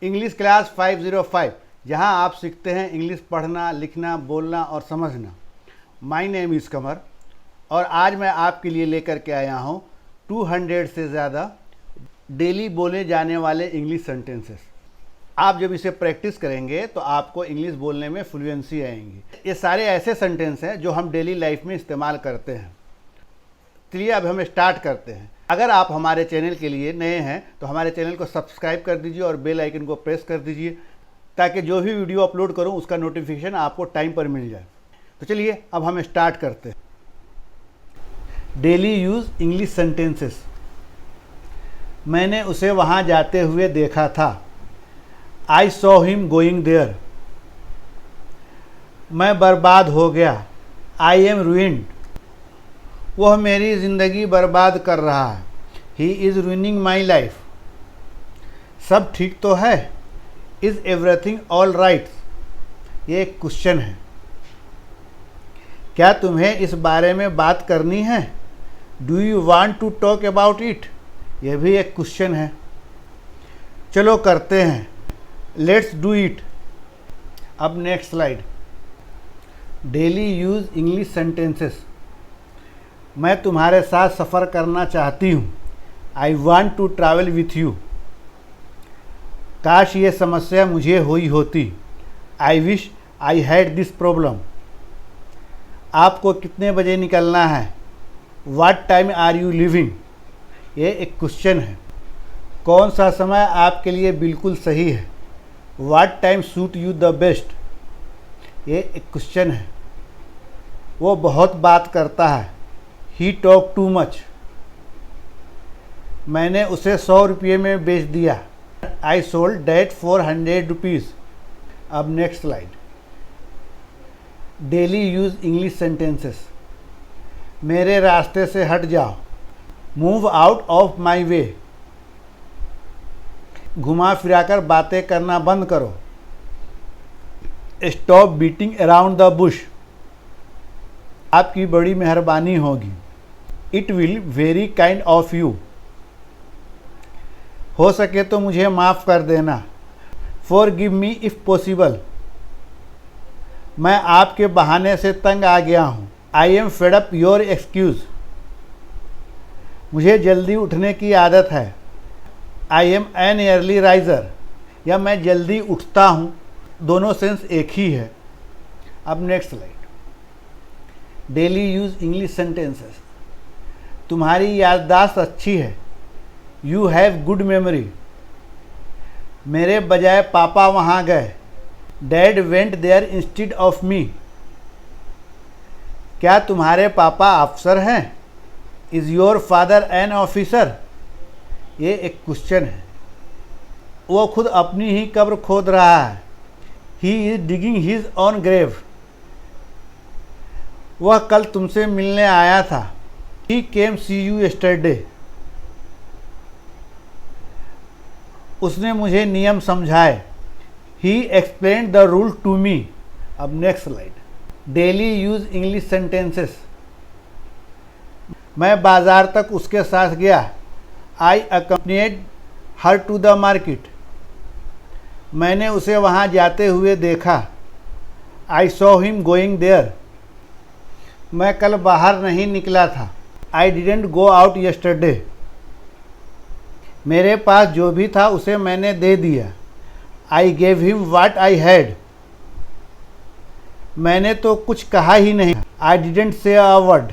English class 505, जहां आप सीखते हैं इंग्लिश पढ़ना, लिखना, बोलना और समझना। माय नेम इज़ कमर और आज मैं आपके लिए लेकर के आया हूं 200 से ज़्यादा डेली बोले जाने वाले इंग्लिश सेंटेंसेस। आप जब इसे प्रैक्टिस करेंगे तो आपको इंग्लिश बोलने में फ्लुएंसी आएंगी। ये सारे ऐसे सेंटेंस हैं जो हम डेली लाइफ में इस्तेमाल करते हैं। चलिए अब हम स्टार्ट करते हैं। अगर आप हमारे चैनल के लिए नए हैं तो हमारे चैनल को सब्सक्राइब कर दीजिए और बेल आइकन को प्रेस कर दीजिए ताकि जो भी वीडियो अपलोड करूं उसका नोटिफिकेशन आपको टाइम पर मिल जाए। तो चलिए अब हम स्टार्ट करते हैं। Daily use English sentences. मैंने उसे वहाँ जाते हुए देखा था। I saw him going there. मैं बर्बाद हो गया। I am ruined। वह मेरी ज़िंदगी बर्बाद कर रहा है। He is ruining my life. सब ठीक तो है। Is everything all right. ये एक क्वेश्चन है। क्या तुम्हें इस बारे में बात करनी है? Do you want to talk about it? यह भी एक क्वेश्चन है। चलो करते हैं। Let's do it. अब next slide. Daily use English sentences. मैं तुम्हारे साथ सफ़र करना चाहती हूँ। I want to travel with you. काश ये समस्या मुझे हुई होती। I wish I had this problem. आपको कितने बजे निकलना है? What time are you living? ये एक क्वेश्चन है। कौन सा समय आपके लिए बिल्कुल सही है? What time suit you the best? ये एक क्वेश्चन है। वो बहुत बात करता है। He talk too much. मैंने उसे 100 रुपये में बेच दिया। I sold that for 100 rupees. अब next slide. Daily use English sentences. मेरे रास्ते से हट जाओ। Move out of my way. घुमा फिराकर बातें करना बंद करो। Stop beating around the bush. आपकी बड़ी मेहरबानी होगी। It will very kind of you. हो सके तो मुझे माफ़ कर देना। Forgive me if possible. मैं आपके बहाने से तंग आ गया हूँ। I am fed up your excuse. मुझे जल्दी उठने की आदत है। I M an early riser. या मैं जल्दी उठता हूँ। दोनों सेंस एक ही है। अब next slide. Daily use English sentences. तुम्हारी याददाश्त अच्छी है। You have good memory. मेरे बजाय पापा वहाँ गए। Dad went there instead of me. क्या तुम्हारे पापा अफसर हैं? Is your father an officer? ये एक क्वेश्चन है। वो खुद अपनी ही कब्र खोद रहा है। He is digging his on grave. वह कल तुमसे मिलने आया था। He came see you yesterday. उसने मुझे नियम समझाए। He explained the rule to me. अब next slide. Daily use English sentences. मैं बाज़ार तक उसके साथ गया। I accompanied her to the market. मैंने उसे वहाँ जाते हुए देखा। I saw him going there. मैं कल बाहर नहीं निकला था। I didn't go out yesterday. मेरे पास जो भी था उसे मैंने दे दिया। I gave him what I had. मैंने तो कुछ कहा ही नहीं। I didn't say a word.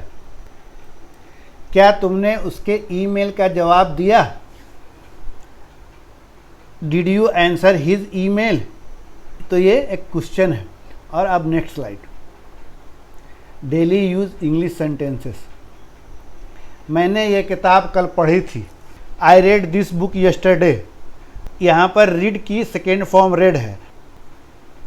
क्या तुमने उसके ईमेल का जवाब दिया? Did you answer his email? तो ये एक क्वेश्चन है। और अब next slide. Daily use English sentences. मैंने ये किताब कल पढ़ी थी। I read this book yesterday. यहाँ पर रीड की सेकेंड फॉर्म रेड है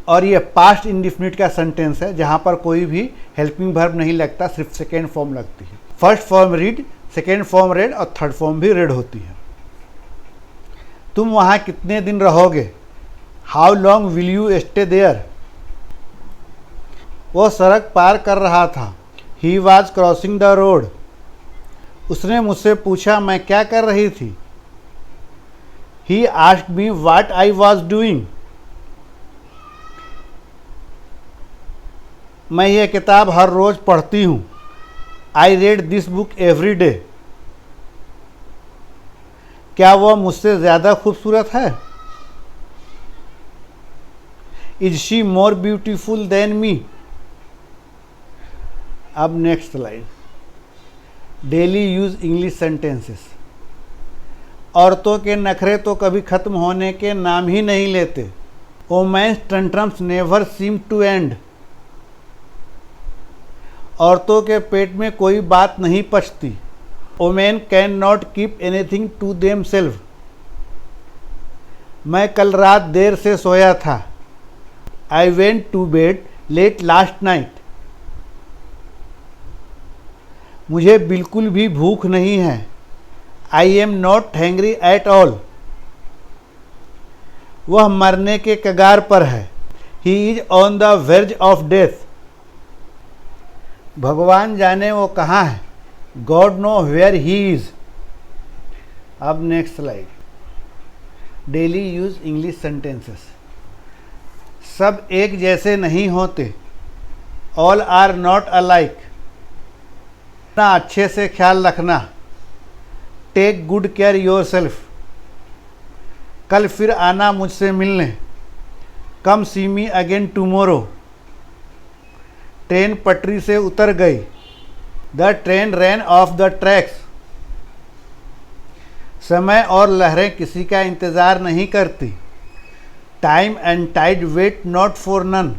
और ये पास्ट इंडिफिनिट का सेंटेंस है जहाँ पर कोई भी हेल्पिंग वर्ब नहीं लगता, सिर्फ सेकेंड फॉर्म लगती है। First form read, second form read और थर्ड फॉर्म भी रेड होती है। तुम वहाँ कितने दिन रहोगे? How long will you stay there? वो सड़क पार कर रहा था। He was crossing the road. उसने मुझसे पूछा मैं क्या कर रही थी। He asked me what I was doing. मैं ये किताब हर रोज़ पढ़ती हूँ। I read this book every day. क्या वह मुझसे ज़्यादा खूबसूरत है? Is she more beautiful than me. अब next line, daily use English sentences. औरतों के नखरे तो कभी ख़त्म होने के नाम ही नहीं लेते। Women's tantrums never seem to end. औरतों के पेट में कोई बात नहीं पचती। Women can not keep anything to them self. मैं कल रात देर से सोया था। I went to bed late last night. मुझे बिल्कुल भी भूख नहीं है। I am not hungry at all. वह मरने के कगार पर है। He is on the verge of death. भगवान जाने वो कहाँ है। God know where he is. अब next slide, daily use English sentences. सब एक जैसे नहीं होते। All are not alike. ना अच्छे से ख्याल रखना। Take good care your self. कल फिर आना मुझसे मिलने। Come see me again tomorrow. ट्रेन पटरी से उतर गई। The train ran off the tracks. समय और लहरें किसी का इंतज़ार नहीं करती। Time and tide wait not for none.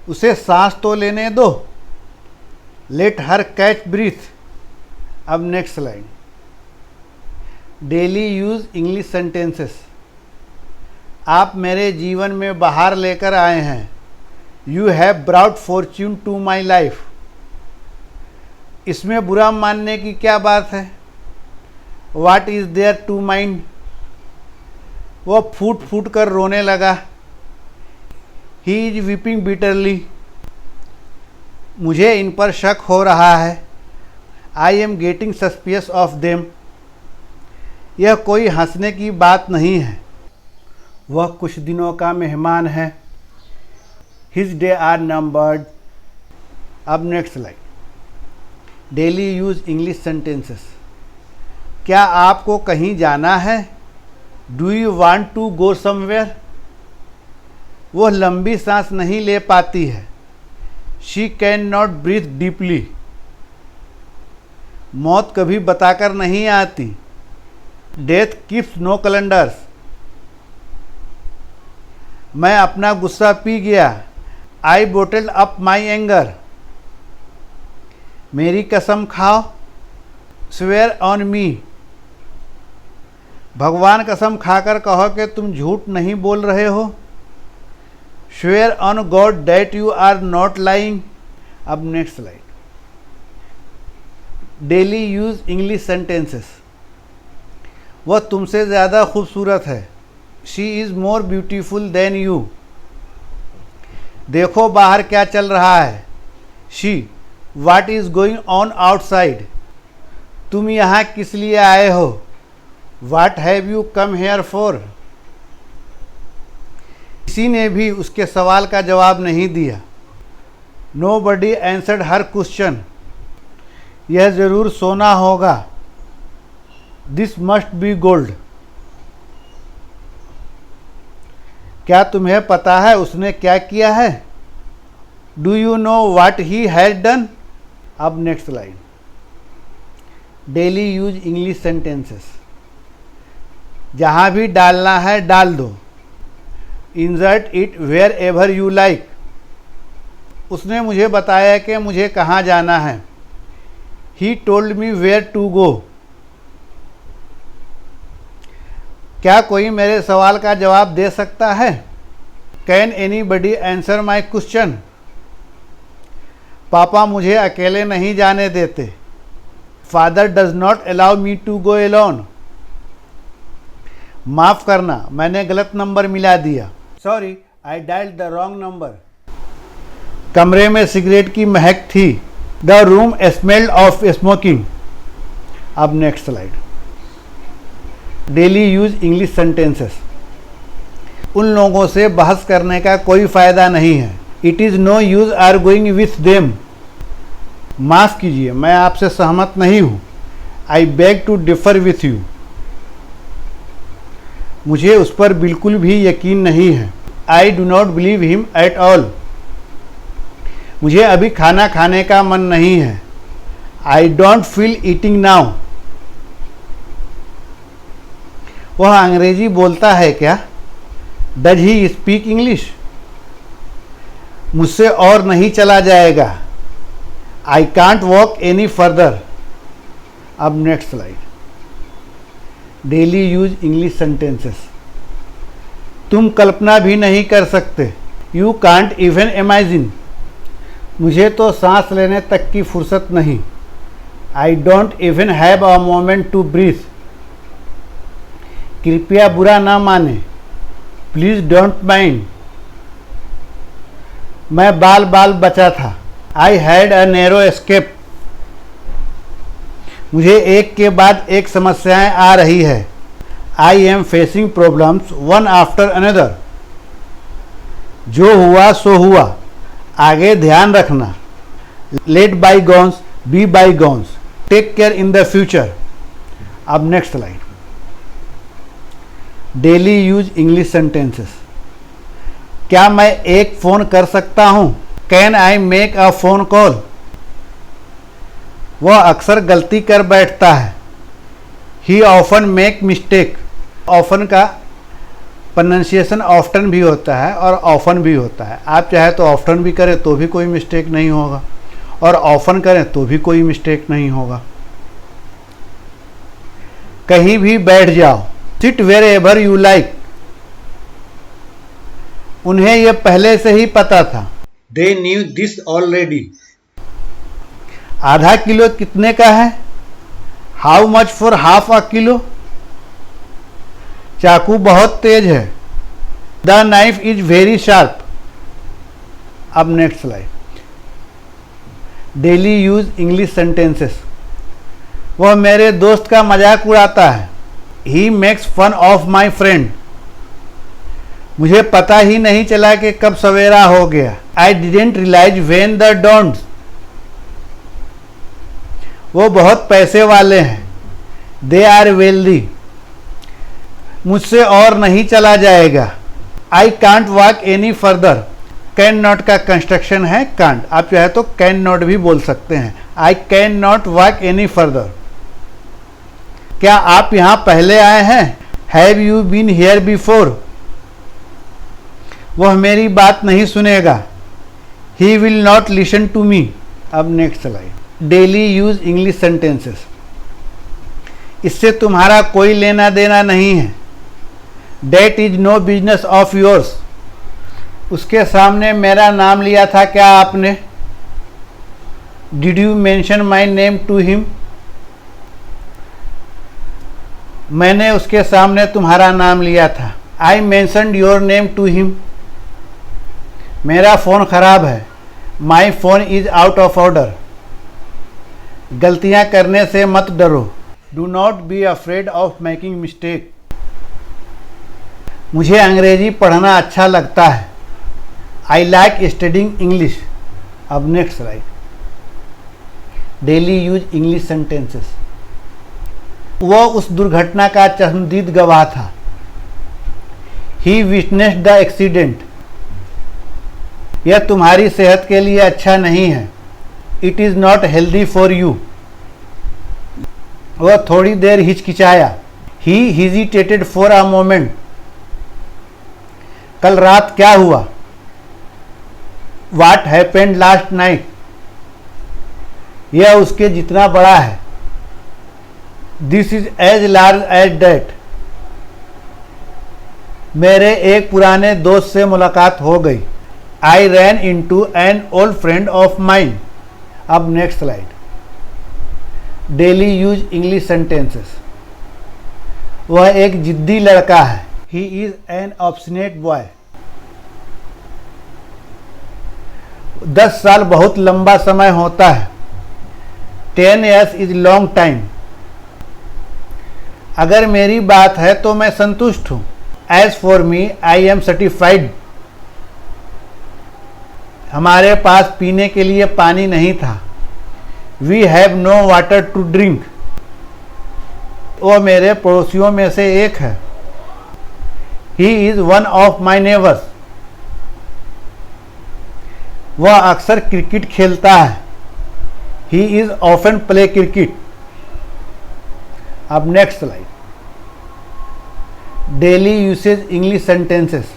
उसे सांस तो लेने दो। Let her catch breath. अब next line, daily use English sentences. आप मेरे जीवन में बाहर लेकर आए हैं। You have brought fortune to my life. इसमें बुरा मानने की क्या बात है। What is there to mind. वह फूट फूट कर रोने लगा। He is weeping bitterly. मुझे इन पर शक हो रहा है। I am getting suspicious of them. यह कोई हंसने की बात नहीं है। वह कुछ दिनों का मेहमान है। His day are numbered. अब next line, daily use English sentences. क्या आपको कहीं जाना है। Do you want to go somewhere. वह लंबी सांस नहीं ले पाती है। She can not breathe deeply. मौत कभी बताकर नहीं आती। Death keeps no calendars. मैं अपना गुस्सा पी गया। I bottled up my anger. मेरी कसम खाओ। Swear on me. भगवान कसम खाकर कहो कि तुम झूठ नहीं बोल रहे हो। Swear on God that you are not lying. अब next slide, daily use English sentences. वह तुमसे ज़्यादा खूबसूरत है। She is more beautiful than you. देखो बाहर क्या चल रहा है। She, what is going on outside. तुम यहाँ किस लिए आए हो। What have you come here for. किसी ने भी उसके सवाल का जवाब नहीं दिया। Nobody answered her question. यह ज़रूर सोना होगा। This must be gold. क्या तुम्हें पता है उसने क्या किया है। Do you know what he has done. अब next line, daily use English sentences. जहाँ भी डालना है डाल दो। Insert it wherever you like. उसने मुझे बताया कि मुझे कहाँ जाना है। He told me where to go. क्या कोई मेरे सवाल का जवाब दे सकता है। Can anybody answer my question. पापा मुझे अकेले नहीं जाने देते। Father does not allow me to go alone. माफ़ करना, मैंने गलत नंबर मिला दिया। Sorry, I dialled the wrong number. कमरे में सिगरेट की महक थी। The room smelled of smoking. अब next slide, daily use English sentences. उन लोगों से बहस करने का कोई फ़ायदा नहीं है। It is no use arguing with them. माफ़ कीजिए, मैं आपसे सहमत नहीं हूँ। I beg to differ with you. मुझे उस पर बिल्कुल भी यकीन नहीं है। I do not believe him at all. मुझे अभी खाना खाने का मन नहीं है। I don't feel eating now. वह अंग्रेजी बोलता है क्या? Does he speak English? मुझसे और नहीं चला जाएगा। I can't walk any further. अब next slide. Daily use English sentences. तुम कल्पना भी नहीं कर सकते। You can't even imagine. मुझे तो सांस लेने तक की फुर्सत नहीं। I don't even have a moment to breathe. कृपया बुरा ना माने। Please don't mind. मैं बाल बाल बचा था। I had a narrow escape. मुझे एक के बाद एक समस्याएं आ रही है। I am facing problems one after another. जो हुआ सो हुआ, आगे ध्यान रखना। Let bygones be bygones. Take care in the future. अब next slide. Daily use English sentences. क्या मैं एक फ़ोन कर सकता हूँ? Can I make a phone call? वह अक्सर गलती कर बैठता है। He often make mistake. Often का प्रोनाउंसिएशन ऑफ्टन भी होता है और ऑफन भी होता है। आप चाहे तो ऑफ्टन भी करें तो भी कोई मिस्टेक नहीं होगा, और ऑफन करें तो भी कोई मिस्टेक नहीं होगा। कहीं भी बैठ जाओ। Sit wherever you like. उन्हें यह पहले से ही पता था। They knew this already. आधा किलो कितने का है? How much for half a kilo? चाकू बहुत तेज है। The knife is very sharp. अब next slide. Daily use English sentences. वह मेरे दोस्त का मजाक उड़ाता है। He makes fun of my friend. मुझे पता ही नहीं चला कि कब सवेरा हो गया। I didn't realise when the dawned. वो बहुत पैसे वाले हैं। They are wealthy. मुझसे और नहीं चला जाएगा। I can't walk any further. Can not का कंस्ट्रक्शन है कांट। आप चाहे तो कैन नॉट भी बोल सकते हैं। I can not walk any further. क्या आप यहां पहले आए हैं? Have you been here before? वह मेरी बात नहीं सुनेगा। He will not listen to me. अब next slide. Daily use English sentences. इससे तुम्हारा कोई लेना देना नहीं है। That is no business of yours. उसके सामने मेरा नाम लिया था क्या आपने? Did you mention my name to him? मैंने उसके सामने तुम्हारा नाम लिया था। I mentioned your name to him. मेरा फ़ोन ख़राब है। My phone is out of order. गलतियां करने से मत डरो। Do not be afraid of making mistake. मुझे अंग्रेजी पढ़ना अच्छा लगता है। I like studying English. अब next slide. Daily use English sentences. वह उस दुर्घटना का चश्मदीद गवाह था। He witnessed the accident. यह तुम्हारी सेहत के लिए अच्छा नहीं है। It is not healthy for you. वह थोड़ी देर हिचकिचाया। He hesitated for a moment. कल रात क्या हुआ? What happened last night? यह उसके जितना बड़ा है। This is as large as that. मेरे एक पुराने दोस्त से मुलाकात हो गई। I ran into an old friend of mine. अब next slide. Daily use English sentences. वह एक जिद्दी लड़का है। He is an obstinate boy. 10 साल बहुत लंबा समय होता है। 10 years is long time. अगर मेरी बात है तो मैं संतुष्ट हूँ। As for me I am satisfied. हमारे पास पीने के लिए पानी नहीं था। We have no water to drink. वो मेरे पड़ोसियों में से एक है। He is one of my neighbours. वह अक्सर क्रिकेट खेलता है। He is often play cricket. अब next slide. Daily usage English sentences.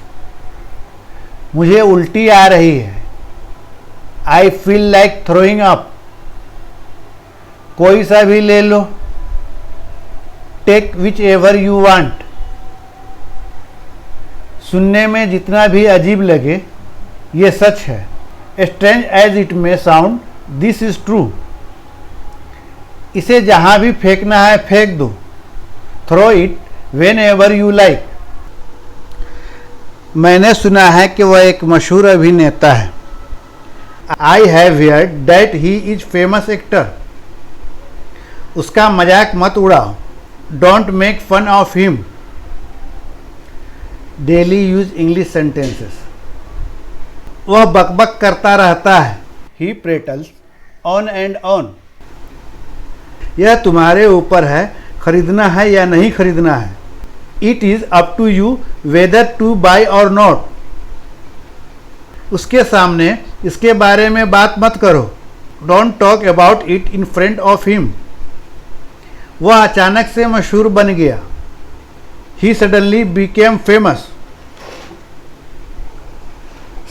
मुझे उल्टी आ रही है। I feel like throwing up. कोई सा भी ले लो। Take which ever you want. सुनने में जितना भी अजीब लगे ये सच है। Strange as it may sound this is true. इसे जहां भी फेंकना है फेंक दो। Throw it whenever you like. मैंने सुना है कि वह एक मशहूर अभिनेता है। I have heard that he is famous actor. उसका मजाक मत उड़ाओ। Don't make fun of him. Daily use English sentences. वह बकबक करता रहता है। ही प्रेटल्स ऑन एंड ऑन। यह तुम्हारे ऊपर है, खरीदना है या नहीं खरीदना है। It is up to you whether to buy or not. उसके सामने इसके बारे में बात मत करो। Don't talk about it in front of him. वह अचानक से मशहूर बन गया। He suddenly became famous.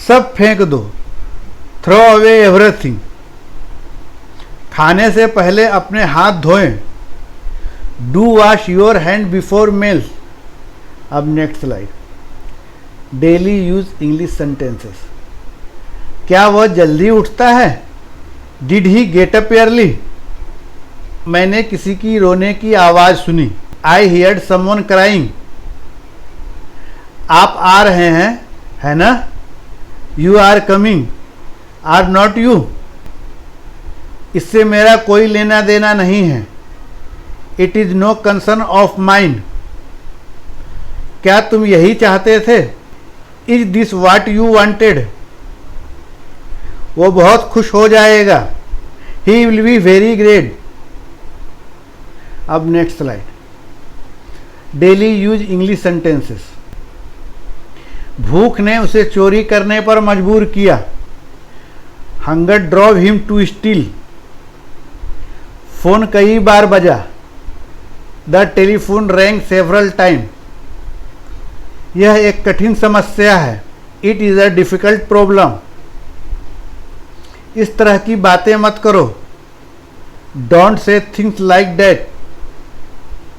सब फेंक दो। Throw away everything. खाने से पहले अपने हाथ धोएं। Do wash your hand before meals. अब next slide. Daily use English sentences. क्या वह जल्दी उठता है। Did he get up early. मैंने किसी की रोने की आवाज़ सुनी। I heard someone crying. आप आ रहे हैं, है ना। You are coming, are not you. इससे मेरा कोई लेना देना नहीं है। It is no concern of mind. क्या तुम यही चाहते थे। Is this what you wanted. वो बहुत खुश हो जाएगा। He will be very great. अब next slide. Daily use English sentences. भूख ने उसे चोरी करने पर मजबूर किया। Hunger drove him to steal. Phone कई बार बजा। The telephone rang several time. यह एक कठिन समस्या है। It is a difficult problem. इस तरह की बातें मत करो। Don't say things like that.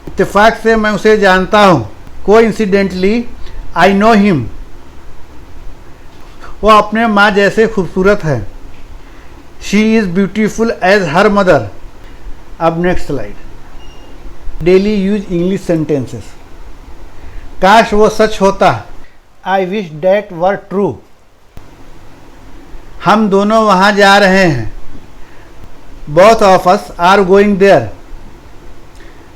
इत्तेफाक से मैं उसे जानता हूँ। Coincidentally I know him. वह अपने माँ जैसे खूबसूरत है। She is beautiful as her mother. अब next slide. Daily use English sentences. काश वो सच होता। I wish that were true. हम दोनों वहाँ जा रहे हैं। Both of us are going there.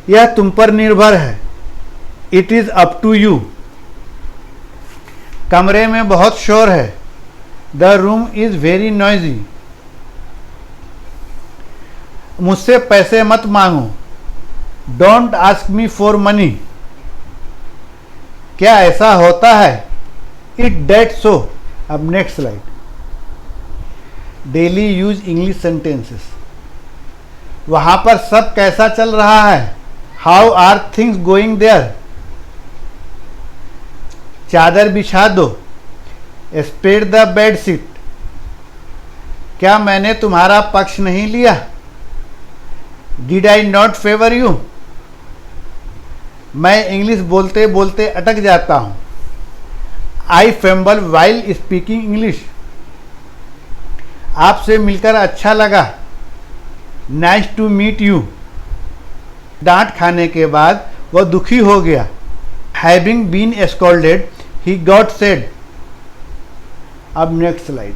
यह तुम पर निर्भर है। It is up to you. कमरे में बहुत शोर है। The room is very noisy. मुझसे पैसे मत मांगो। Don't ask me for money. क्या ऐसा होता है। It that so. अब next slide. Daily use English sentences. वहां पर सब कैसा चल रहा है। How are things going there. चादर बिछा दो। Spread the bed sheet. क्या मैंने तुम्हारा पक्ष नहीं लिया। Did I not favour you. मैं इंग्लिश बोलते बोलते अटक जाता हूँ। I fumble while speaking English. आपसे मिलकर अच्छा लगा। Nice to meet you. डांट खाने के बाद वह दुखी हो गया। Having been scolded he got sad. अब नेक्स्ट स्लाइड।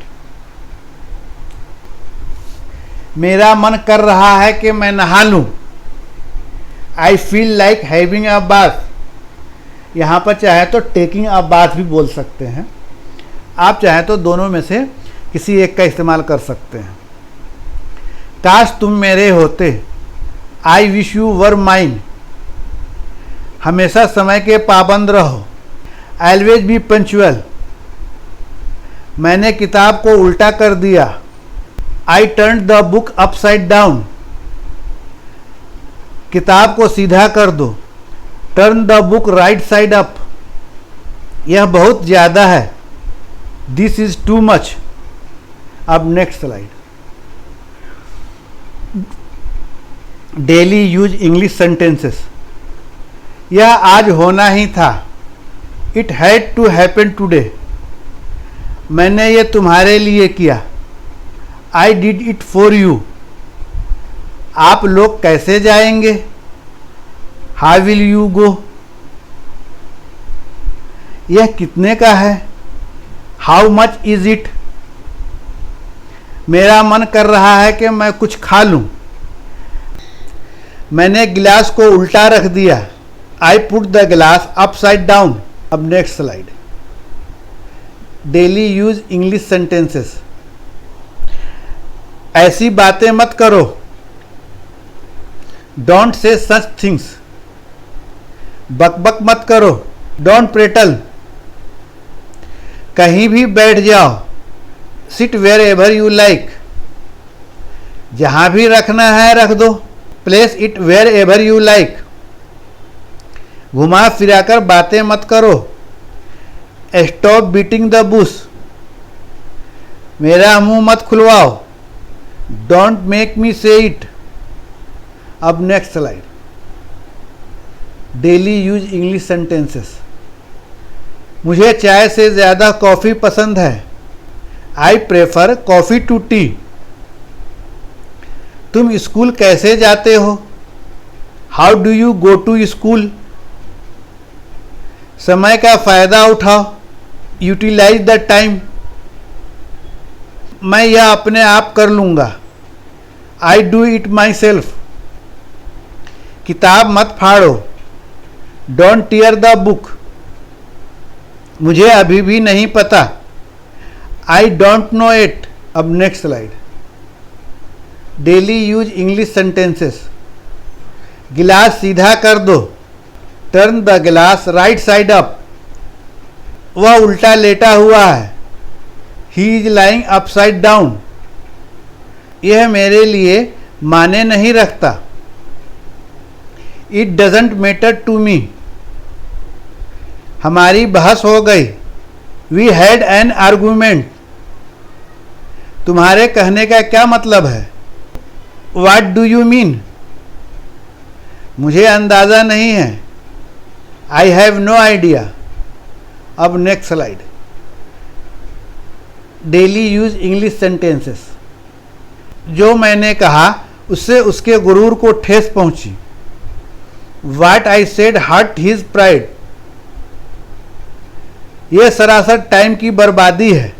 मेरा मन कर रहा है कि मैं नहा लूं। I feel like having a bath, यहाँ पर चाहे तो टेकिंग अ बाथ भी बोल सकते हैं, आप चाहे तो दोनों में से किसी एक का इस्तेमाल कर सकते हैं। काश तुम मेरे होते, I wish you were mine, हमेशा समय के पाबंद रहो, ऑलवेज बी पंक्चुअल, मैंने किताब को उल्टा कर दिया, I turn the book upside down, किताब को सीधा कर दो, turn the book right side up, यह बहुत ज़्यादा है, दिस इज टू मच। अब next slide. Daily use English sentences, यह आज होना ही था, it had to happen today, मैंने ये तुम्हारे लिए किया, I did it for you, आप लोग कैसे जाएंगे, हाउ विल यू गो, यह कितने का है, हाउ मच इज इट, मेरा मन कर रहा है कि मैं कुछ खा लूं, मैंने गिलास को उल्टा रख दिया, आई पुट द गिलास अपसाइड डाउन। अब next slide. Daily use English sentences, ऐसी बातें मत करो, डोंट से सच थिंग्स, बकबक मत करो, डोंट प्रेटल, कहीं भी बैठ जाओ, sit wherever you like, जहां भी रखना है रख दो, place it wherever you like, घुमा फिराकर बातें मत करो, स्टॉप बीटिंग द बुश, मेरा मुंह मत खुलवाओ, don't make me say it. अब next slide. Daily use English sentences, मुझे चाय से ज़्यादा कॉफ़ी पसंद है, I prefer coffee to tea, तुम स्कूल कैसे जाते हो, how do you go to school, समय का फ़ायदा उठाओ, यूटिलाइज द टाइम, मैं यह अपने आप कर लूँगा, I do it myself, किताब मत फाड़ो, डोंट टीयर द बुक, मुझे अभी भी नहीं पता, आई डोंट नो इट। अब next slide. Daily use English sentences, गिलास सीधा कर दो, turn the glass right side up, वह उल्टा लेटा हुआ है, he is lying upside down, यह मेरे लिए माने नहीं रखता, it doesn't matter to me, हमारी बहस हो गई, वी हैड एन आर्गूमेंट, तुम्हारे कहने का क्या मतलब है, व्हाट डू यू मीन, मुझे अंदाज़ा नहीं है, आई हैव नो आइडिया। अब next slide. Daily use English sentences, जो मैंने कहा उससे उसके गुरूर को ठेस पहुंची, What I said hurt his pride, यह सरासर टाइम की बर्बादी है,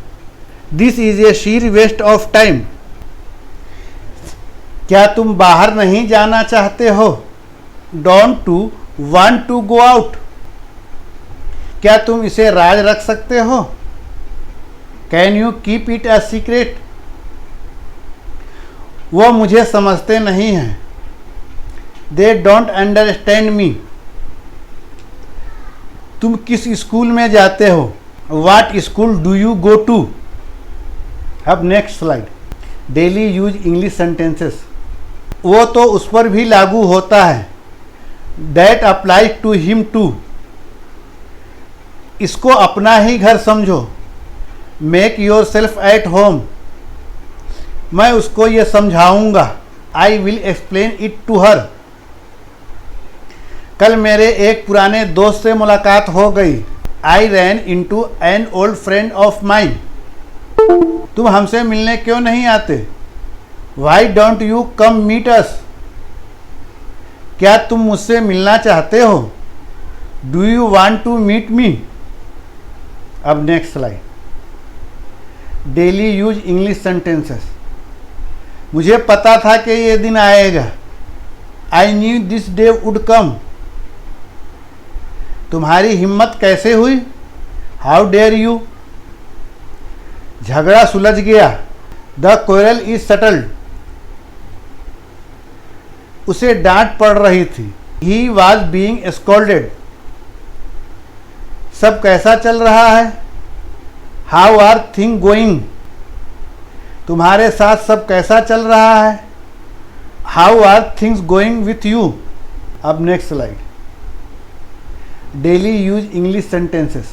This is a sheer waste of time, क्या तुम बाहर नहीं जाना चाहते हो, Don't you want to go out, क्या तुम इसे राज रख सकते हो, Can you keep it a secret, वो मुझे समझते नहीं हैं, They don't understand me, तुम किस स्कूल में जाते हो, What school do you go to। अब next slide. Daily use English sentences, वो तो उस पर भी लागू होता है, That applies to him too, इसको अपना ही घर समझो, Make yourself at home, मैं उसको ये समझाऊंगा, I will explain it to her, कल मेरे एक पुराने दोस्त से मुलाकात हो गई, I ran into an old friend of mine, तुम हमसे मिलने क्यों नहीं आते, Why don't you come meet us, क्या तुम मुझसे मिलना चाहते हो, Do you want to meet me। अब next slide. Daily use English sentences, मुझे पता था कि ये दिन आएगा, I knew this day would come. तुम्हारी हिम्मत कैसे हुई? How dare you. झगड़ा सुलझ गया। The quarrel is settled. उसे डांट पड़ रही थी। He was being scolded. सब कैसा चल रहा है? How are thing going. तुम्हारे साथ सब कैसा चल रहा है? How are things going with you. अब next slide. Daily use English sentences.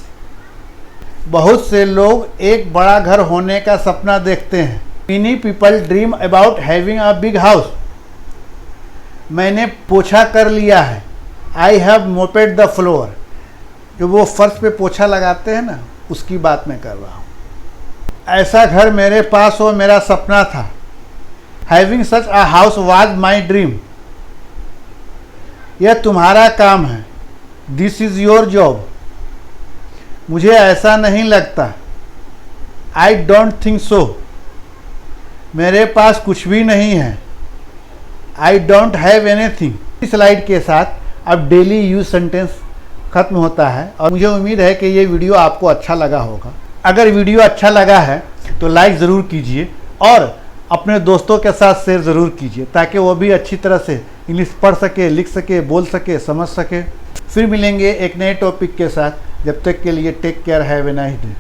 बहुत से लोग एक बड़ा घर होने का सपना देखते हैं। Many people dream about having a big house. मैंने पोछा कर लिया है। I have moped the floor. जो वो फर्श पे पोछा लगाते हैं ना, उसकी बात मैं कर रहा हूँ। ऐसा घर मेरे पास हो मेरा सपना था। Having such a house was my dream. यह तुम्हारा काम है। This is your job. मुझे ऐसा नहीं लगता। I don't think so. मेरे पास कुछ भी नहीं है। I don't have anything. इस स्लाइड के साथ अब डेली यूज सेंटेंस खत्म होता है और मुझे उम्मीद है कि ये वीडियो आपको अच्छा लगा होगा। अगर वीडियो अच्छा लगा है तो लाइक ज़रूर कीजिए और अपने दोस्तों के साथ शेयर ज़रूर कीजिए ताकि वो भी अच्छी तरह से इंग्लिश पढ़ सके, लिख सके, बोल सके, समझ सके। फिर मिलेंगे एक नए टॉपिक के साथ। जब तक के लिए take care, have a nice day.